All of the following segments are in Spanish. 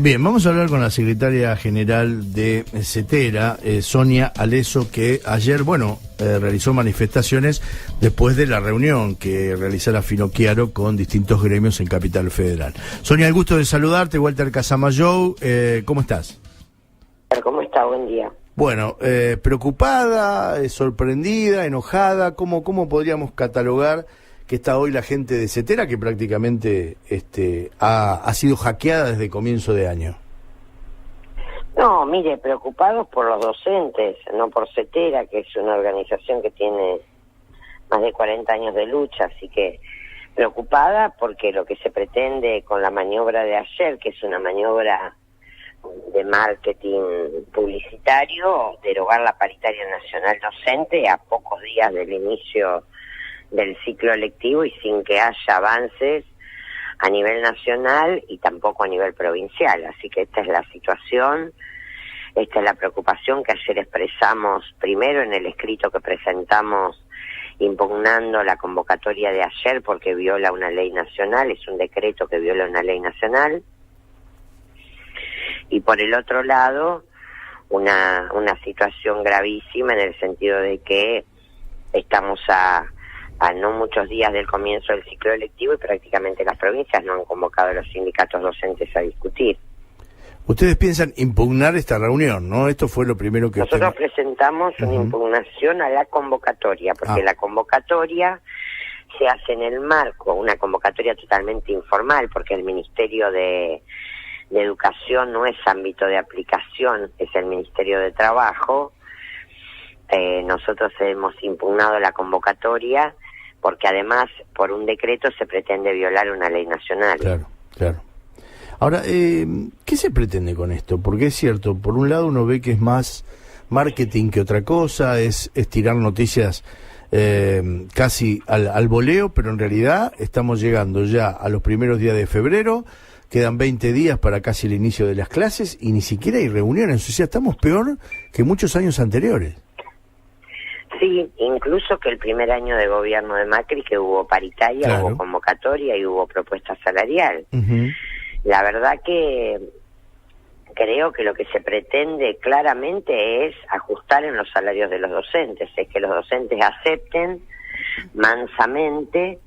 Bien, vamos a hablar con la secretaria general de CETERA, Sonia Aleso, que ayer, realizó manifestaciones después de la reunión que realizara Finocchiaro con distintos gremios en Capital Federal. Sonia, el gusto de saludarte, Walter Casamayou, ¿cómo estás? ¿Cómo está? Buen día. Bueno, preocupada, sorprendida, enojada, ¿cómo podríamos catalogar que está hoy la gente de CETERA, que prácticamente ha sido hackeada desde comienzo de año? No, mire, preocupados por los docentes, no por CETERA, que es una organización que tiene más de 40 años de lucha, así que preocupada porque lo que se pretende con la maniobra de ayer, que es una maniobra de marketing publicitario, derogar la paritaria nacional docente a pocos días del inicio del ciclo lectivo y sin que haya avances a nivel nacional y tampoco a nivel provincial. Así que esta es la situación, esta es la preocupación que ayer expresamos primero en el escrito que presentamos impugnando la convocatoria de ayer porque viola una ley nacional, es un decreto que viola una ley nacional. Y por el otro lado, una situación gravísima en el sentido de que estamos a no muchos días del comienzo del ciclo electivo y prácticamente las provincias no han convocado a los sindicatos docentes a discutir. Ustedes piensan impugnar esta reunión, ¿no? Esto fue lo primero que... Nosotros presentamos una impugnación a la convocatoria, porque la convocatoria se hace en el marco, una convocatoria totalmente informal, porque el Ministerio de Educación no es ámbito de aplicación, es el Ministerio de Trabajo. Nosotros hemos impugnado la convocatoria porque además por un decreto se pretende violar una ley nacional. Claro. Ahora, ¿qué se pretende con esto? Porque es cierto, por un lado uno ve que es más marketing que otra cosa, es tirar noticias casi al voleo, pero en realidad estamos llegando ya a los primeros días de febrero, quedan 20 días para casi el inicio de las clases y ni siquiera hay reuniones, o sea, estamos peor que muchos años anteriores. Sí, incluso que el primer año de gobierno de Macri, que hubo paritaria, claro, hubo convocatoria y hubo propuesta salarial. La verdad que creo que lo que se pretende claramente es ajustar en los salarios de los docentes, es que los docentes acepten mansamente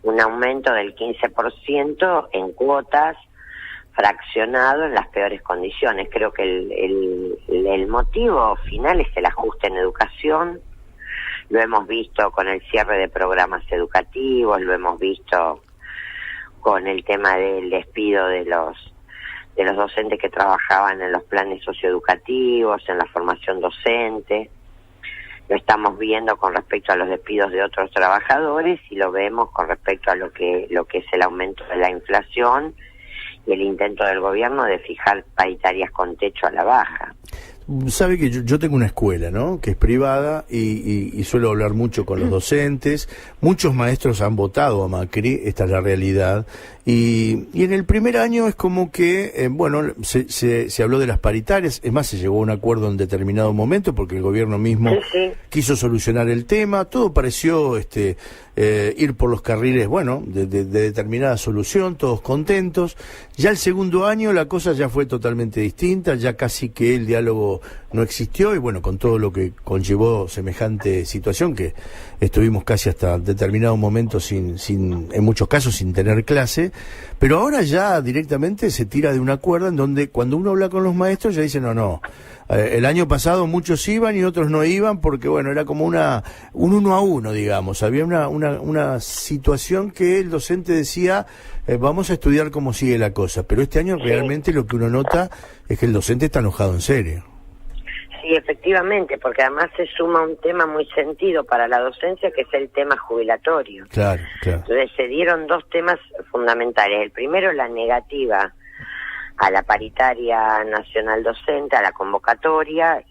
un aumento del 15% en cuotas fraccionado en las peores condiciones. Creo que el motivo final es el ajuste en educación. Lo hemos visto con el cierre de programas educativos, lo hemos visto con el tema del despido de los docentes que trabajaban en los planes socioeducativos, en la formación docente. Lo estamos viendo con respecto a los despidos de otros trabajadores y lo vemos con respecto a lo que es el aumento de la inflación y el intento del gobierno de fijar paritarias con techo a la baja. Sabe que yo tengo una escuela, ¿no?, que es privada y suelo hablar mucho con los docentes. Muchos maestros han votado a Macri, esta es la realidad. Y en el primer año es como que, se habló de las paritarias, es más, se llegó a un acuerdo en determinado momento porque el gobierno mismo quiso solucionar el tema. Todo pareció ir por los carriles, de determinada solución, todos contentos. Ya el segundo año la cosa ya fue totalmente distinta, ya casi que el diálogo no existió y con todo lo que conllevó semejante situación que estuvimos casi hasta determinado momento en muchos casos sin tener clase, pero ahora ya directamente se tira de una cuerda en donde cuando uno habla con los maestros ya dicen no, el año pasado muchos iban y otros no iban porque era como un 1 a 1, digamos, había una situación que el docente decía vamos a estudiar cómo sigue la cosa, pero este año realmente lo que uno nota es que el docente está enojado en serio. Sí, efectivamente, porque además se suma un tema muy sentido para la docencia, que es el tema jubilatorio. Claro. Entonces se dieron dos temas fundamentales. El primero, la negativa a la paritaria nacional docente, a la convocatoria,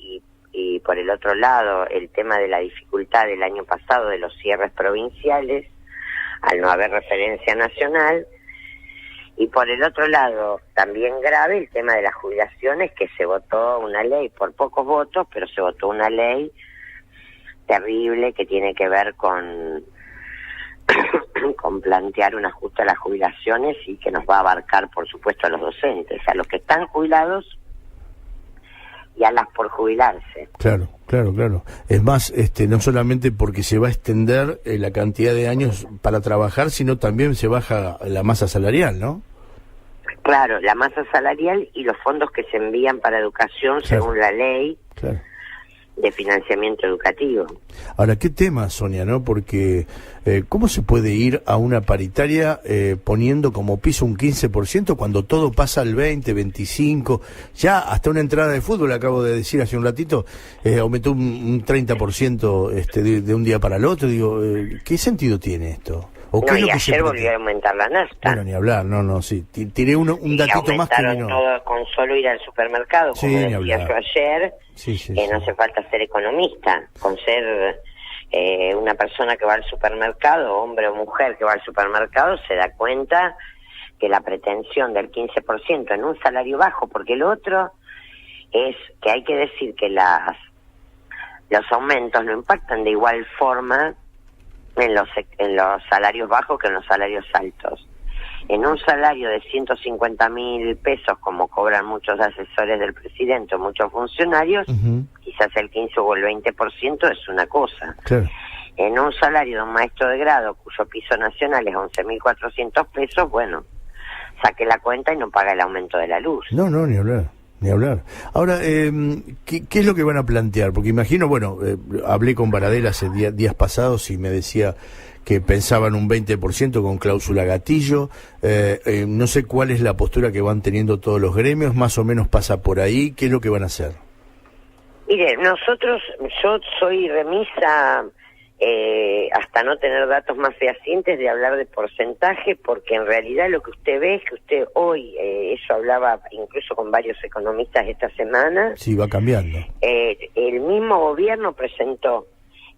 y por el otro lado, el tema de la dificultad del año pasado de los cierres provinciales, al no haber referencia nacional. Y por el otro lado, también grave el tema de las jubilaciones, que se votó una ley por pocos votos, pero se votó una ley terrible que tiene que ver con con plantear un ajuste a las jubilaciones y que nos va a abarcar, por supuesto, a los docentes, a los que están jubilados y a las por jubilarse. Claro. Es más, no solamente porque se va a extender la cantidad de años para trabajar, sino también se baja la masa salarial, ¿no? Claro, la masa salarial y los fondos que se envían para educación según la ley de financiamiento educativo. Ahora, ¿qué tema, Sonia, no? Porque ¿cómo se puede ir a una paritaria poniendo como piso un 15% cuando todo pasa al 20, 25? Ya hasta una entrada de fútbol, acabo de decir hace un ratito, aumentó un 30% de un día para el otro. Digo, ¿qué sentido tiene esto? ¿O qué es lo que ayer volvió a aumentar la nafta. Bueno, ni hablar, sí. Tiré un datito más que no. Todo con solo ir al supermercado, como decía yo ayer, no hace falta ser economista, con ser una persona que va al supermercado, hombre o mujer que va al supermercado, se da cuenta que la pretensión del 15% en un salario bajo, porque lo otro es que hay que decir que los aumentos no impactan de igual forma en los salarios bajos que en los salarios altos. En un salario de 150.000 pesos, como cobran muchos asesores del presidente o muchos funcionarios, quizás el 15 o el 20% es una cosa. Claro. En un salario de un maestro de grado, cuyo piso nacional es 11.400 pesos, bueno, saque la cuenta y no paga el aumento de la luz. No, ni hablar. Ni hablar. Ahora, ¿qué es lo que van a plantear? Porque imagino, hablé con Baradel hace días pasados y me decía que pensaban un 20% con cláusula gatillo. No sé cuál es la postura que van teniendo todos los gremios, más o menos pasa por ahí. ¿Qué es lo que van a hacer? Mire, yo soy remisa hasta no tener datos más fehacientes de hablar de porcentaje, porque en realidad lo que usted ve es que usted hoy, eso hablaba incluso con varios economistas esta semana. Sí, va cambiando. El mismo gobierno presentó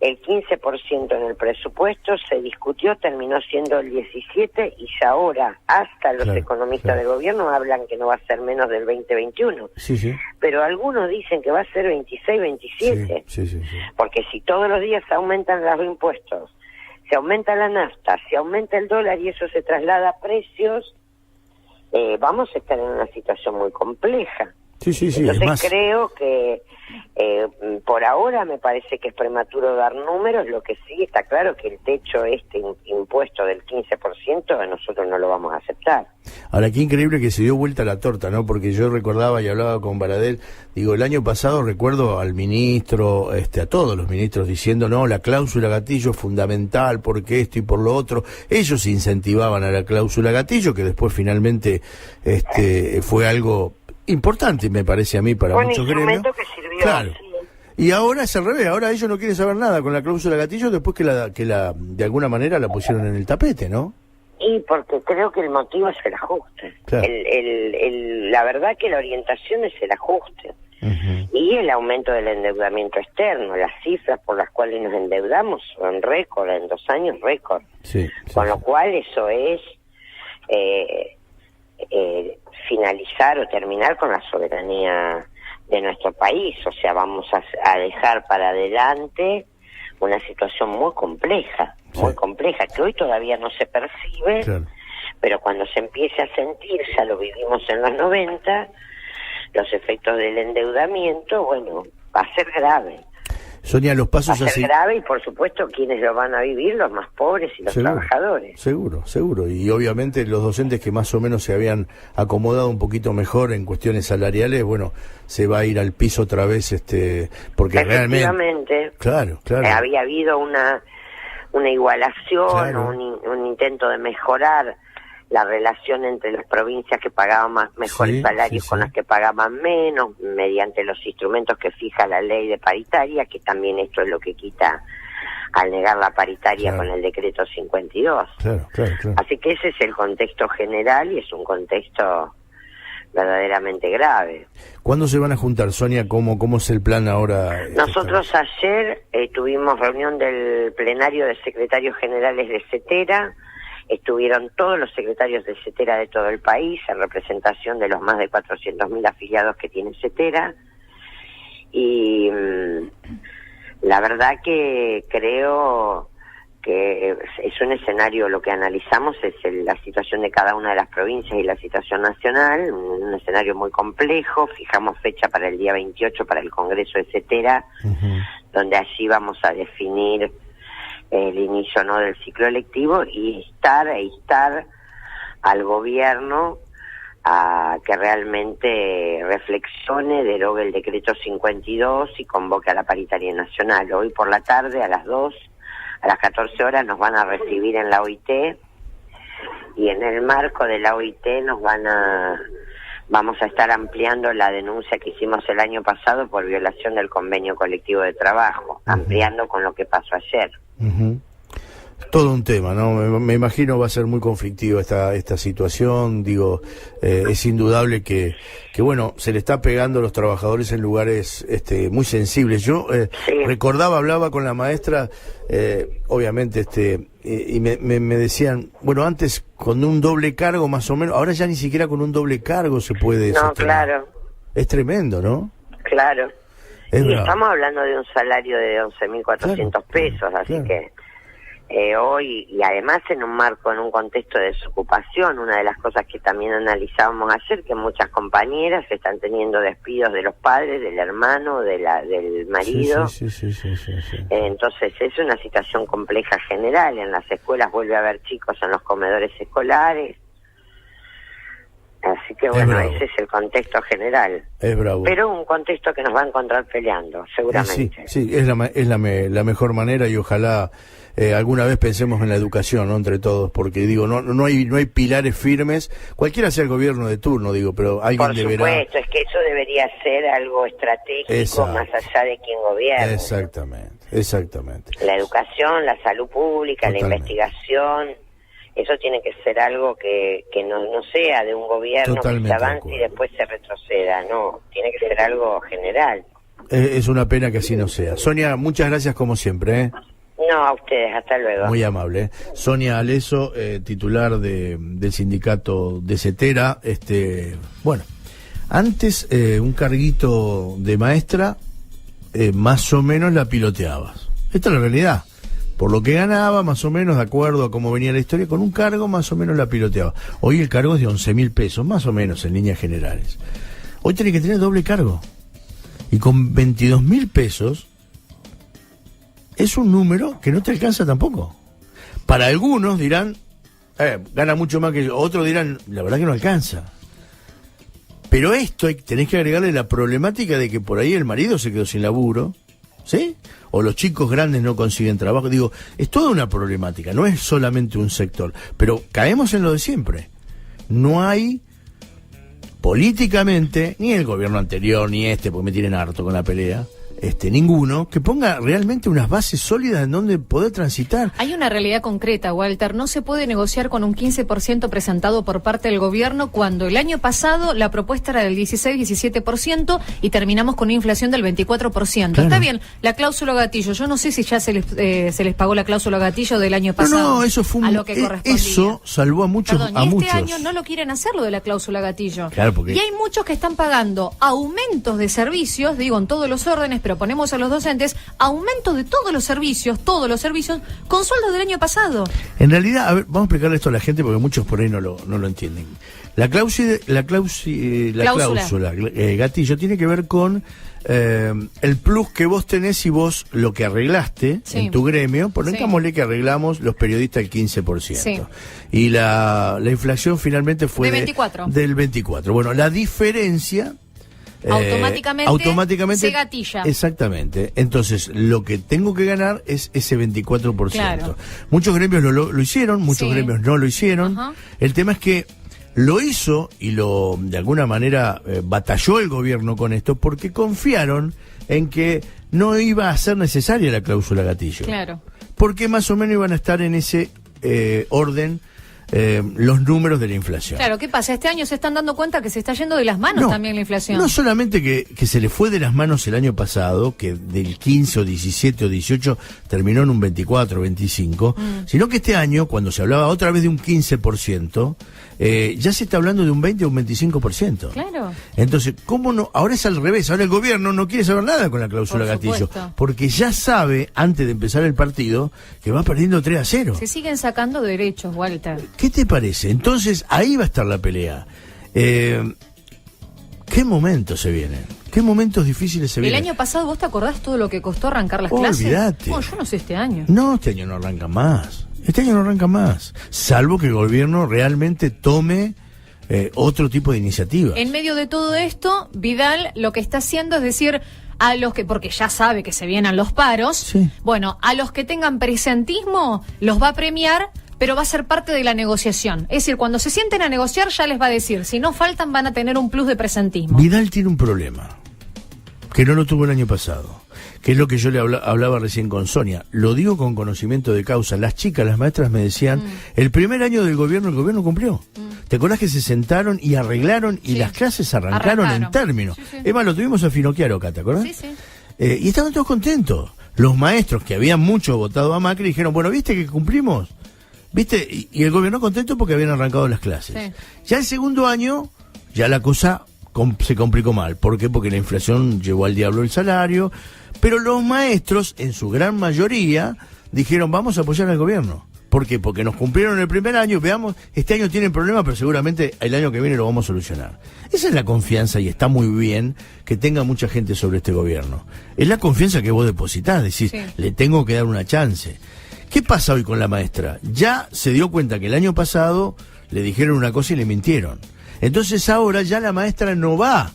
el 15% en el presupuesto, se discutió, terminó siendo el 17% y ya ahora hasta los economistas del gobierno hablan que no va a ser menos del 2021. Sí. Pero algunos dicen que va a ser 26, 27. Sí. Porque si todos los días se aumentan los impuestos, se aumenta la nafta, se aumenta el dólar y eso se traslada a precios, vamos a estar en una situación muy compleja. Sí. Entonces creo que por ahora me parece que es prematuro dar números. Lo que sí está claro que el techo impuesto del 15% nosotros no lo vamos a aceptar. Ahora, qué increíble que se dio vuelta la torta, ¿no? Porque yo recordaba y hablaba con Baradel, digo, el año pasado recuerdo al ministro, a todos los ministros diciendo, no, la cláusula gatillo es fundamental porque esto y por lo otro. Ellos incentivaban a la cláusula gatillo, que después finalmente fue algo importante, me parece a mí, para muchos gremios. Que sirvió, claro. Sí. Y ahora es al revés, ahora ellos no quieren saber nada con la cláusula gatillo después que de alguna manera la pusieron en el tapete, ¿no? Y porque creo que el motivo es el ajuste. Claro. La verdad que la orientación es el ajuste. Y el aumento del endeudamiento externo, las cifras por las cuales nos endeudamos son récord, en 2 años récord. Con lo cual eso es finalizar o terminar con la soberanía de nuestro país. O sea, vamos a dejar para adelante una situación muy compleja, que hoy todavía no se percibe, pero cuando se empiece a sentir, ya lo vivimos en los 90, los efectos del endeudamiento, va a ser grave. Sonia, los pasos va a ser grave y por supuesto quienes lo van a vivir, los más pobres y los trabajadores. Seguro. Y obviamente los docentes que más o menos se habían acomodado un poquito mejor en cuestiones salariales, se va a ir al piso otra vez, porque realmente... Claro. Había habido una igualación, un intento de mejorar la relación entre las provincias que pagaban mejores salarios con las que pagaban menos, mediante los instrumentos que fija la ley de paritaria, que también esto es lo que quita al negar la paritaria con el decreto 52. Claro. Así que ese es el contexto general y es un contexto verdaderamente grave. ¿Cuándo se van a juntar, Sonia? ¿Cómo es el plan ahora? Nosotros ayer tuvimos reunión del plenario de secretarios generales de CETERA. Estuvieron todos los secretarios de CETERA de todo el país en representación de los más de 400.000 afiliados que tiene CETERA, y la verdad que creo que es un escenario, lo que analizamos es la situación de cada una de las provincias y la situación nacional, un escenario muy complejo. Fijamos fecha para el día 28 para el Congreso de CETERA, donde allí vamos a definir el inicio no del ciclo electivo y instar al gobierno a que realmente reflexione, derogue el decreto 52 y convoque a la paritaria nacional. Hoy por la tarde a las 14 horas nos van a recibir en la OIT, y en el marco de la OIT vamos a estar ampliando la denuncia que hicimos el año pasado por violación del convenio colectivo de trabajo, ampliando con lo que pasó ayer. Todo un tema, ¿no? Me imagino va a ser muy conflictiva esta situación. Digo, es indudable que bueno, se le está pegando a los trabajadores en lugares muy sensibles. Yo hablaba con la maestra, obviamente, y me decían, bueno, antes con un doble cargo más o menos, ahora ya ni siquiera con un doble cargo se puede sostener. Claro. Es tremendo, ¿no? Claro. Y estamos hablando de un salario de 11.400 pesos, así que hoy, y además en un contexto de desocupación, una de las cosas que también analizábamos ayer, que muchas compañeras están teniendo despidos de los padres, del hermano, del marido. Sí. Entonces es una situación compleja general. En las escuelas vuelve a haber chicos en los comedores escolares. Así que bueno, ese es el contexto general. Es bravo. Pero un contexto que nos va a encontrar peleando, seguramente. Sí, es la mejor manera, y ojalá alguna vez pensemos en la educación, ¿no? Entre todos, porque digo, no hay pilares firmes, cualquiera sea el gobierno de turno, digo, pero alguien deberá... Por supuesto, es que eso debería ser algo estratégico más allá de quien gobierna. Exactamente. La educación, la salud pública, totalmente. La investigación... Eso tiene que ser algo que no sea de un gobierno que se avance y después se retroceda, no, tiene que ser algo general. Es una pena que así no sea. Sonia, muchas gracias como siempre. No, a ustedes, hasta luego. Muy amable. Sonia Aleso, titular del sindicato de CETERA. Bueno, antes un carguito de maestra, más o menos la piloteabas. Esta es la realidad. Por lo que ganaba, más o menos, de acuerdo a cómo venía la historia, con un cargo más o menos la piloteaba. Hoy el cargo es de 11.000 pesos, más o menos, en líneas generales. Hoy tenés que tener doble cargo. Y con 22.000 pesos, es un número que no te alcanza tampoco. Para algunos dirán, gana mucho más que yo. Otros dirán, la verdad que no alcanza. Pero esto tenés que agregarle la problemática de que por ahí el marido se quedó sin laburo, ¿sí? O los chicos grandes no consiguen trabajo. Digo, es toda una problemática, no es solamente un sector. Pero caemos en lo de siempre. No hay políticamente, ni el gobierno anterior, ni porque me tienen harto con la pelea, ninguno, que ponga realmente unas bases sólidas en donde poder transitar. Hay una realidad concreta, Walter. No se puede negociar con un 15% presentado por parte del gobierno cuando el año pasado la propuesta era del 16-17% y terminamos con una inflación del 24%. Claro. Está bien, la cláusula gatillo. Yo no sé si ya se les pagó la cláusula gatillo del año pasado. No, eso fue a lo que correspondía. Eso salvó a muchos. Este año no lo quieren hacer lo de la cláusula gatillo. Claro, porque... Y hay muchos que están pagando aumentos de servicios, digo, en todos los órdenes, pero ponemos a los docentes aumentos de todos los servicios, con sueldos del año pasado. En realidad, a ver, vamos a explicarle esto a la gente porque muchos por ahí no lo entienden. La cláusula gatillo tiene que ver con el plus que vos tenés y vos lo que arreglaste en tu gremio. Pongámosle que arreglamos los periodistas el 15%. Sí. Y la inflación finalmente fue del 24%. Bueno, la diferencia... automáticamente se gatilla. Exactamente. Entonces, lo que tengo que ganar es ese 24%. Claro. Muchos gremios lo hicieron, muchos gremios no lo hicieron. Ajá. El tema es que lo hizo y de alguna manera batalló el gobierno con esto porque confiaron en que no iba a ser necesaria la cláusula gatillo. Claro. Porque más o menos iban a estar en ese orden los números de la inflación. Claro, ¿qué pasa? Este año se están dando cuenta que se está yendo de las manos también la inflación. No solamente que se le fue de las manos el año pasado, que del 15 o 17 o 18 terminó en un 24 o 25, sino que este año, cuando se hablaba otra vez de un 15%, ya se está hablando de un 20 o un 25%. Claro. Entonces, ¿cómo no? Ahora es al revés, ahora el gobierno no quiere saber nada con la cláusula gatillo, porque ya sabe, antes de empezar el partido, que va perdiendo 3-0. Se siguen sacando derechos, Walter. ¿Qué te parece? Entonces, ahí va a estar la pelea. ¿Qué momentos se vienen? ¿Qué momentos difíciles se vienen? El año pasado, ¿vos te acordás todo lo que costó arrancar las clases? Olvídate. No, yo no sé este año. No, este año no arranca más. Este año no arranca más. Salvo que el gobierno realmente tome otro tipo de iniciativa. En medio de todo esto, Vidal lo que está haciendo es decir a los que, porque ya sabe que se vienen los paros, bueno, a los que tengan presentismo los va a premiar, pero va a ser parte de la negociación. Es decir, cuando se sienten a negociar ya les va a decir, si no faltan van a tener un plus de presentismo. Vidal tiene un problema, que no lo tuvo el año pasado, que es lo que yo le hablaba recién con Sonia. Lo digo con conocimiento de causa. Las chicas, las maestras me decían, el primer año del gobierno, el gobierno cumplió. ¿Te acordás que se sentaron y arreglaron y las clases arrancaron en términos? Sí. Es más, lo tuvimos a Finocchiaro acá, ¿te acordás? Sí. Y estaban todos contentos. Los maestros, que habían mucho votado a Macri, dijeron, bueno, ¿viste que cumplimos? ¿Viste? Y el gobierno contento porque habían arrancado las clases. Sí. Ya el segundo año, ya la cosa se complicó mal. ¿Por qué? Porque la inflación llevó al diablo el salario. Pero los maestros, en su gran mayoría, dijeron, vamos a apoyar al gobierno. ¿Por qué? Porque nos cumplieron el primer año, veamos, este año tienen problemas, pero seguramente el año que viene lo vamos a solucionar. Esa es la confianza, y está muy bien que tenga mucha gente sobre este gobierno. Es la confianza que vos depositás, decís, le tengo que dar una chance. ¿Qué pasa hoy con la maestra? Ya se dio cuenta que el año pasado le dijeron una cosa y le mintieron. Entonces ahora ya la maestra no va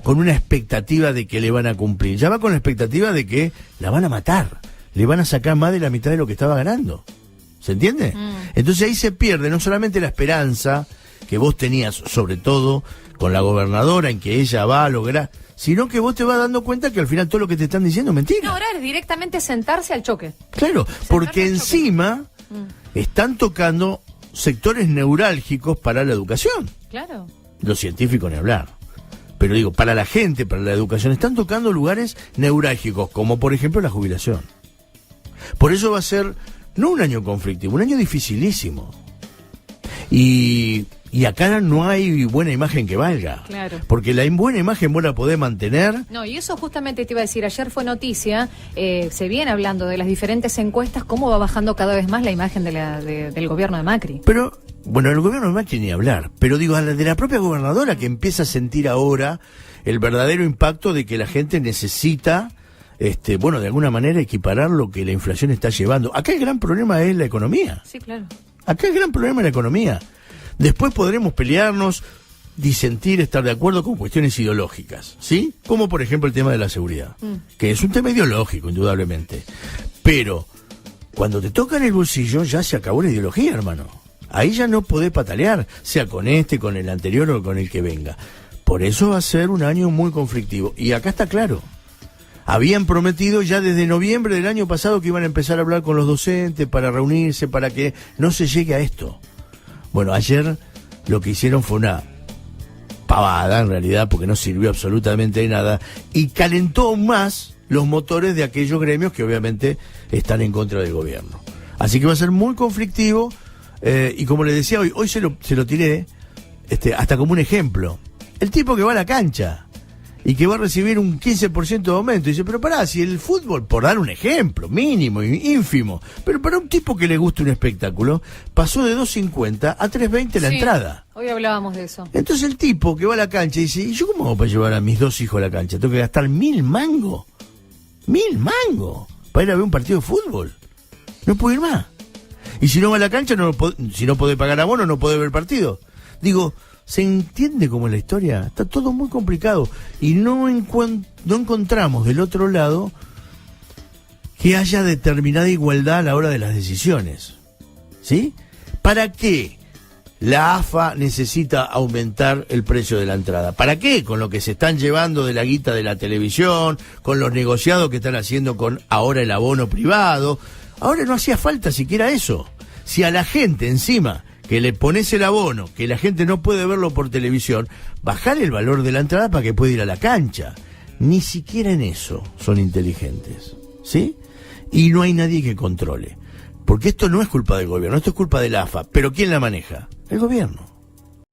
con una expectativa de que le van a cumplir, ya va con la expectativa de que la van a matar, le van a sacar más de la mitad de lo que estaba ganando. ¿Se entiende? Entonces ahí se pierde no solamente la esperanza que vos tenías, sobre todo con la gobernadora, en que ella va a lograr, sino que vos te vas dando cuenta que al final todo lo que te están diciendo es mentira. No, ahora es directamente sentarse al choque. Claro, porque encima están tocando sectores neurálgicos para la educación. Claro. Los científicos ni hablar. Pero digo, para la gente, para la educación, están tocando lugares neurálgicos, como por ejemplo la jubilación. Por eso va a ser no un año conflictivo, un año dificilísimo. Y acá no hay buena imagen que valga. Claro. Porque la buena imagen vos la podés mantener. No, y eso justamente te iba a decir, ayer fue noticia, se viene hablando de las diferentes encuestas, cómo va bajando cada vez más la imagen del gobierno de Macri. Pero, bueno, el gobierno de Macri ni hablar, pero digo, de la propia gobernadora, que empieza a sentir ahora el verdadero impacto de que la gente necesita, de alguna manera equiparar lo que la inflación está llevando. Acá el gran problema es la economía. Sí, claro. Acá el gran problema es la economía. Después podremos pelearnos, disentir, estar de acuerdo con cuestiones ideológicas, ¿sí? Como por ejemplo el tema de la seguridad, que es un tema ideológico, indudablemente. Pero cuando te toca en el bolsillo ya se acabó la ideología, hermano. Ahí ya no podés patalear, sea con con el anterior o con el que venga. Por eso va a ser un año muy conflictivo. Y acá está claro. Habían prometido ya desde noviembre del año pasado que iban a empezar a hablar con los docentes para reunirse, para que no se llegue a esto. Bueno, ayer lo que hicieron fue una pavada, en realidad, porque no sirvió absolutamente de nada, y calentó aún más los motores de aquellos gremios que obviamente están en contra del gobierno. Así que va a ser muy conflictivo, y como les decía hoy se lo tiré, hasta como un ejemplo. El tipo que va a la cancha y que va a recibir un 15% de aumento. Y dice, pero pará, si el fútbol, por dar un ejemplo, mínimo, ínfimo, pero para un tipo que le gusta un espectáculo, pasó de 2.50 a 3.20 la entrada. Hoy hablábamos de eso. Entonces el tipo que va a la cancha dice, ¿y yo cómo hago para llevar a mis 2 hijos a la cancha? Tengo que gastar 1.000 mangos. 1.000 mangos para ir a ver un partido de fútbol. No puedo ir más. Y si no va a la cancha, si no puede pagar abono, no puede ver el partido. Digo, ¿se entiende cómo es la historia? Está todo muy complicado. Y no encontramos del otro lado que haya determinada igualdad a la hora de las decisiones. ¿Sí? ¿Para qué la AFA necesita aumentar el precio de la entrada? ¿Para qué? Con lo que se están llevando de la guita de la televisión, con los negociados que están haciendo con ahora el abono privado. Ahora no hacía falta siquiera eso. Si a la gente encima que le pones el abono, que la gente no puede verlo por televisión, bajale el valor de la entrada para que pueda ir a la cancha. Ni siquiera en eso son inteligentes, ¿sí? Y no hay nadie que controle. Porque esto no es culpa del gobierno, esto es culpa de la AFA. ¿Pero quién la maneja? El gobierno.